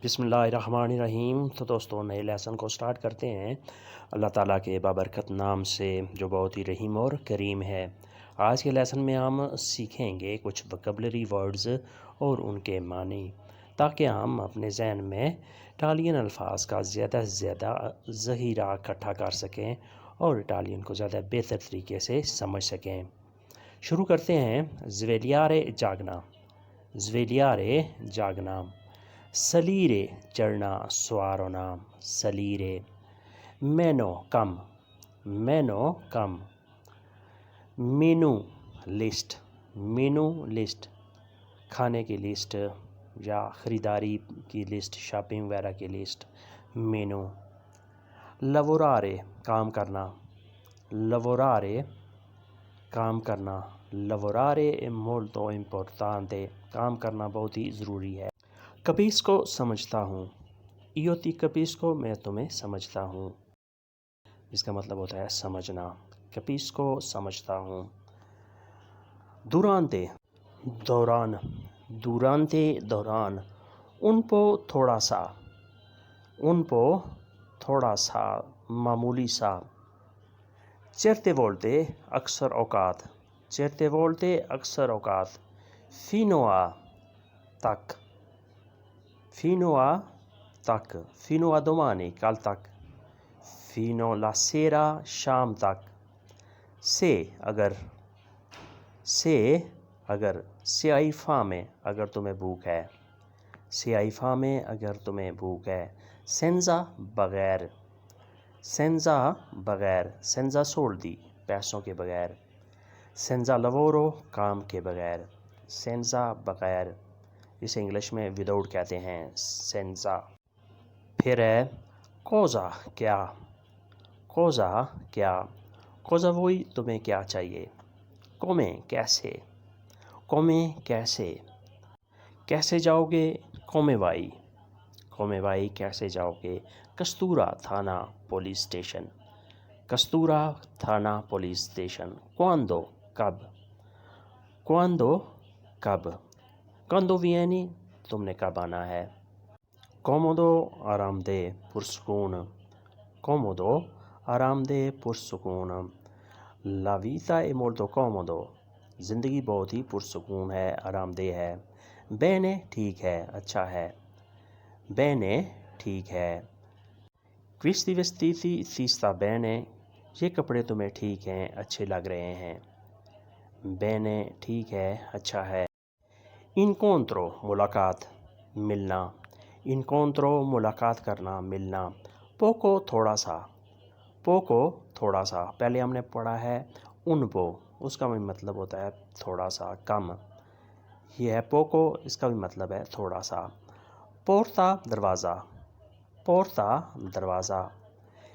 بسم اللہ الرحمن الرحیم۔ تو دوستوں نئے لیسن کو سٹارٹ کرتے ہیں اللہ تعالیٰ کے بابرکت نام سے جو بہت ہی رحیم اور کریم ہے۔ آج کے لیسن میں ہم سیکھیں گے کچھ وکیبلری ورڈز اور ان کے معنی، تاکہ ہم اپنے ذہن میں اٹالین الفاظ کا زیادہ سے زیادہ ذخیرہ اکٹھا کر سکیں اور اٹالین کو زیادہ بہتر طریقے سے سمجھ سکیں۔ شروع کرتے ہیں۔ زویلیارے جاگنا، زویلیارے جاگنا۔ سلیرے چڑھنا، سوار ہونا، سلیرے۔ مینو کم، مینو کم۔ مینو لسٹ، مینو لسٹ، کھانے کی لسٹ یا خریداری کی لسٹ، شاپنگ وغیرہ کی لسٹ، مینو۔ لورارے کام کرنا، لورارے کام کرنا۔ لورارے مولتو امپورٹانتے، کام کرنا بہت ہی ضروری ہے۔ کپیس کو سمجھتا ہوں، ایوتی کپیس کو میں تمہیں سمجھتا ہوں، اس کا مطلب ہوتا ہے سمجھنا۔ کپیس کو سمجھتا ہوں۔ دورانتے دوران، دورانتے دوران۔ ان پو تھوڑا سا، ان پو تھوڑا سا، معمولی سا۔ چرتے وولتے اکثر اوقات، چرتے وولتے اکثر اوقات۔ فینوا تک، فینوا تک، فینوا دومانی کل تک، فینو لا سیرا شام تک۔ سے اگر، سے اگر، سے آئی فامے اگر تمہیں بھوک ہے، سے آئی فامے اگر تمہیں بھوک ہے۔ سینزا بغیر، سینزا بغیر، سینزا سولدی پیسوں کے بغیر۔ سینزا لورو کام کے بغیر، سینزا بغیر، اسے انگلش میں وداؤٹ کہتے ہیں، سینزا۔ پھر ہے کوزا کیا، کوزا کیا۔ کوزا وہی تمہیں کیا چاہیے۔ کومے کیسے، کومے کیسے۔ کیسے جاؤ گے، کومے وائی، کومے وائی کیسے جاؤ گے۔ کستورا تھانہ پولیس اسٹیشن، کستورا تھانہ پولیس اسٹیشن۔ کواندو کب، کواندو کب۔ کواندو وینی تم نے کب آنا ہے۔ کومودو آرام دہ پرسکون، کومودو آرام دہ پرسکون۔ لا ویتا è molto comodo، زندگی بہت ہی پرسکون ہے، آرام دہ ہے۔ بینے ٹھیک ہے، اچھا ہے، بینے ٹھیک ہے۔ questi vestiti ti sta bene، یہ کپڑے تمہیں ٹھیک ہیں، اچھے لگ رہے ہیں۔ بینے ٹھیک ہے، اچھا ہے۔ انکونترو ملاقات، ملنا، انکونترو ملاقات کرنا، ملنا۔ پوکو تھوڑا سا، پوکو تھوڑا سا، پہلے ہم نے پڑھا ہے ان پو، اس کا بھی مطلب ہوتا ہے تھوڑا سا، کم۔ یہ ہے پوکو، اس کا بھی مطلب ہے تھوڑا سا۔ پورتا دروازہ، پورتا دروازہ۔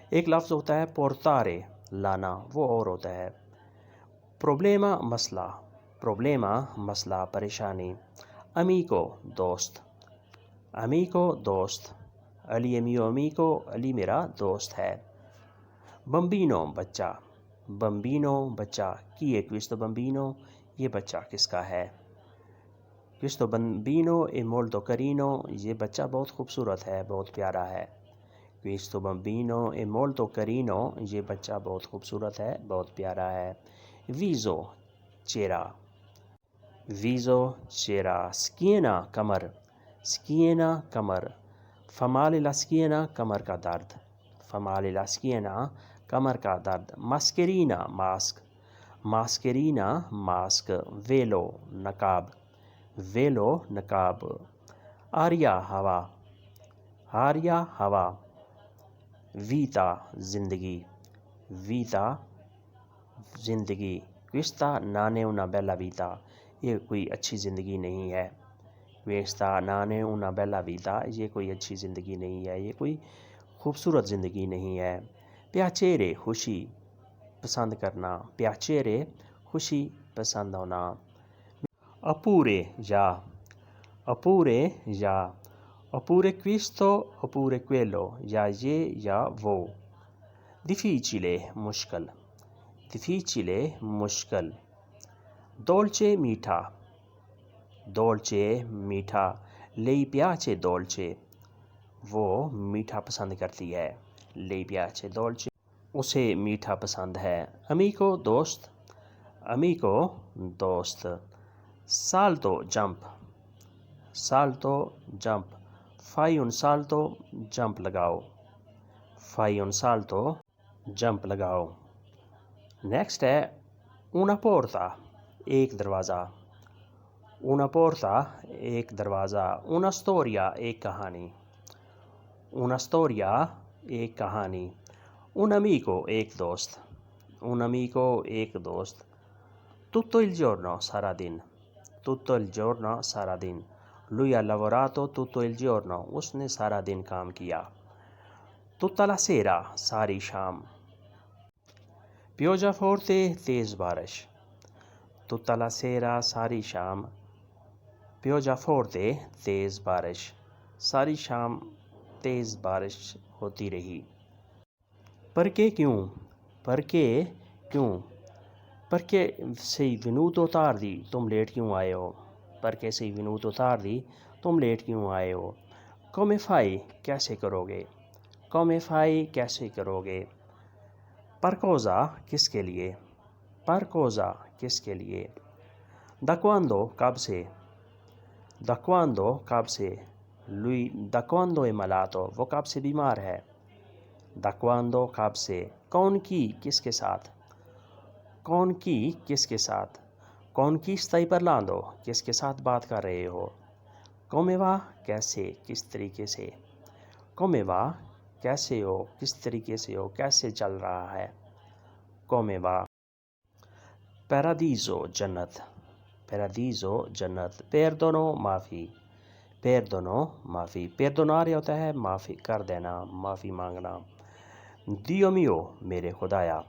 ایک لفظ ہوتا ہے پورتارے لانا، وہ اور ہوتا ہے۔ پروبلیما مسئلہ، پروبلیما مسئلہ، پریشانی۔ امیکو دوست، امیکو دوست۔ علی میو امیکو، علی میرا دوست ہے۔ بمبینو بچہ، بمبینو بچہ۔ کی ہے questo bambino، یہ بچہ کس کا ہے۔ questo bambino è molto carino، یہ بچہ بہت خوبصورت ہے، بہت پیارا ہے۔ questo bambino è molto carino، یہ بچہ بہت خوبصورت ہے، بہت پیارا ہے۔ ویزو چہرہ، ویزو چہرہ۔ سکینہ کمر، سکینہ کمر۔ فمالے لا سکینہ کمر کا درد، فمالے لا سکینہ کمر کا درد۔ ماسکرینا ماسک، ماسکرینا ماسک۔ ویلو نقاب، ویلو نقاب۔ آریا ہوا، آریا ہوا۔ ویتا زندگی، ویتا زندگی۔ questa non è una bella vita، یہ کوئی اچھی زندگی نہیں ہے۔ questa non è una bella vita، یہ کوئی اچھی زندگی نہیں ہے، یہ کوئی خوبصورت زندگی نہیں ہے۔ پیاچیرے خوشی، پسند کرنا، پیاچیرے خوشی، پسند ہونا۔ اپورے یا، اپورے یا۔ اپورے questo، اپورے quello، یا یہ یا وہ۔ difficile مشکل، difficile مشکل۔ دولچے میٹھا، دولچے میٹھا۔ lei piace dolce، وہ میٹھا پسند کرتی ہے. Le piace dolce. اسے میٹھا پسند ہے. Amico دوست. Amico دوست. Salto jump. Salto jump. Fai un salto jump لگاؤ. Fai un salto jump لگاؤ. نیکسٹ ہے una porta ایک دروازہ. Una porta ایک دروازہ. Una storia ایک کہانی. Una storia ایک کہانی. Un amico ایک دوست. Un amico ایک دوست. Tutto il giorno سارا دن. Tutto il giorno سارا دن. Lui ha lavorato tutto il giorno. اس نے سارا دن کام کیا. Tutta la sera ساری شام. Pioggia forte تیز بارش. Tutta la sera ساری شام. Pioggia forte تیز بارش. ساری شام تیز بارش ہوتی رہی. Perché کیوں. Perché کیوں. Perché sei venuto tardi. تم لیٹ کیوں آئے ہو. Perché sei venuto tardi. تم لیٹ کیوں آئے ہو. Come fai کیسے کرو گے. Come fai کیسے کرو گے. Per cosa کس کے لیے. Per cosa کس کے لیے. Da quando کب سے. Da quando کب سے. Lui da quando è malato. وہ کب سے بیمار ہے. Da quando کب سے. Con chi کس کے ساتھ. Con chi کس کے ساتھ. Con chi stai parlando کس کے ساتھ بات کر رہے ہو. Come va کیسے کس طریقے سے. Come va کیسے ہو کس طریقے سے ہو کیسے چل رہا ہے. Come va. Paradiso جنت. Paradiso جنت. Perdono معافی. Perdono معافی. Perdonare ہوتا ہے معافی کر دینا معافی مانگنا. Dio mio میرے خدایا.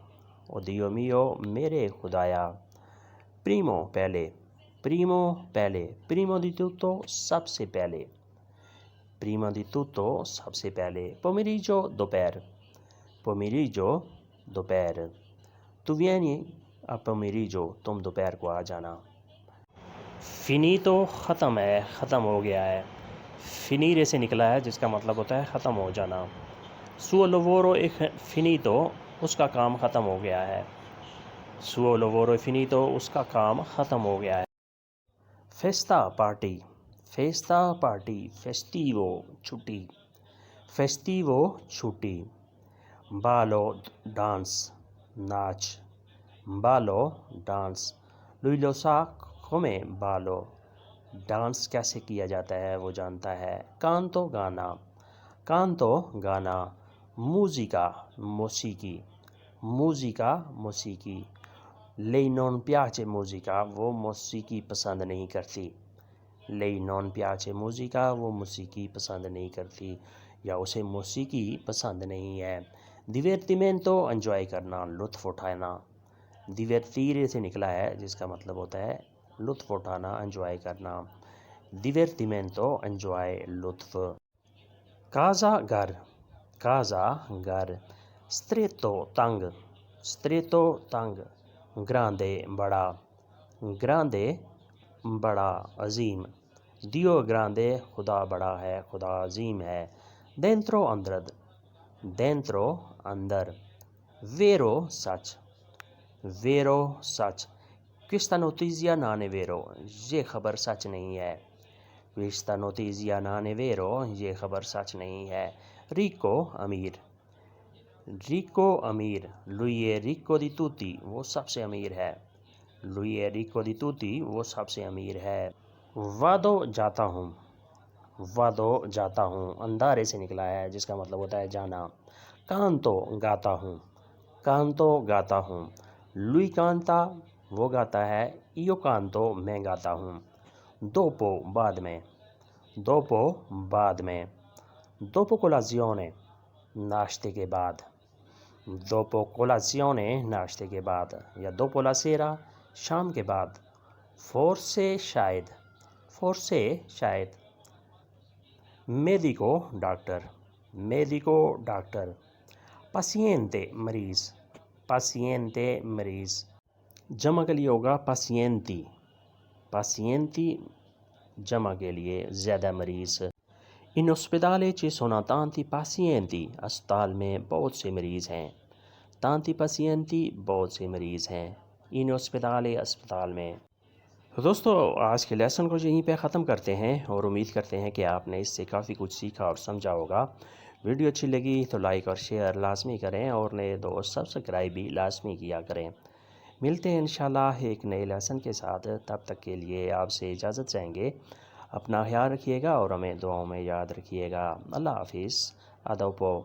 O Dio mio میرے خدایا. Primo پہلے. Primo پہلے. Primo di tutto سب سے پہلے. Prima di tutto سب سے پہلے. Pomeriggio دوپہر. Pomeriggio دوپہر. Tu vieni a pomeriggio تم دوپہر کو آ جانا. Finito ختم ہے ختم ہو گیا ہے. Finire سے نکلا ہے جس کا مطلب ہوتا ہے ختم ہو جانا. Suo lavoro è finito اس کا کام ختم ہو گیا ہے. Suo lavoro è finito اس کا کام ختم ہو گیا ہے. Festa party. Festa party. Festivo چھٹی. Festivo چھٹی. Ballo ڈانس ناچ. Ballo dance. Lui lo sa come ballo. Dance کیسے کیا جاتا ہے وہ جانتا ہے. Canto گانا. Canto گانا. Musica موسیقی. Musica موسیقی. Lei non piace musica وہ موسیقی پسند نہیں کرتی. Lei non piace musica وہ موسیقی پسند نہیں کرتی یا اسے موسیقی پسند نہیں ہے. Divertimento انجوائے کرنا لطف اٹھانا. Divertire سے نکلا ہے جس کا مطلب ہوتا ہے لطف اٹھانا انجوائے کرنا. Divertimento انجوائے لطف. Casa گھر. Casa گھر. Stretto تنگ. Stretto تنگ. Grande بڑا. Grande بڑا عظیم. Dio grande خدا بڑا ہے خدا عظیم ہے. Dentro اندر. Dentro اندر. Vero سچ. Vero سچ. Questa notizia non è vero یہ خبر سچ نہیں ہے. Questa notizia non è vero یہ خبر سچ نہیں ہے. Ricco امیر. Ricco امیر. Lui è ricco di tutti وہ سب سے امیر ہے. Lui è ricco di tutti وہ سب سے امیر ہے. Vado جاتا ہوں. Vado جاتا ہوں. اندارے سے نکلا ہے جس کا مطلب ہوتا ہے جانا. Canto گاتا ہوں. Canto گاتا ہوں. Lui canta وہ گاتا ہے. Io canto میں گاتا ہوں. Dopo بعد میں. Dopo بعد میں. Dopo colazione ناشتے کے بعد. Dopo colazione ناشتے کے بعد یا dopo la sera شام کے بعد. Forse شاید. Forse شاید. Medico doctor. Medico doctor. Paziente مریض. Paziente مریض. جمع کے لیے ہوگا pazienti. Pazienti جمع کے لیے زیادہ مریض. In ospedale ci sono tanti pazienti. اسپتال میں بہت سے مریض ہیں. tanti pazienti بہت سے مریض ہیں. in ospedale اسپتال میں. تو دوستو آج کے لیسن کو یہیں پہ ختم کرتے ہیں اور امید کرتے ہیں کہ آپ نے اس سے کافی کچھ سیکھا اور سمجھا ہوگا. ویڈیو اچھی لگی تو لائک اور شیئر لازمی کریں اور نئے دوست سبسکرائب بھی لازمی کیا کریں. ملتے ہیں انشاءاللہ ایک نئے لیسن کے ساتھ. تب تک کے لیے آپ سے اجازت چاہیں گے. اپنا خیال رکھیے گا اور ہمیں دعاؤں میں یاد رکھیے گا. اللہ حافظ. ادوپو.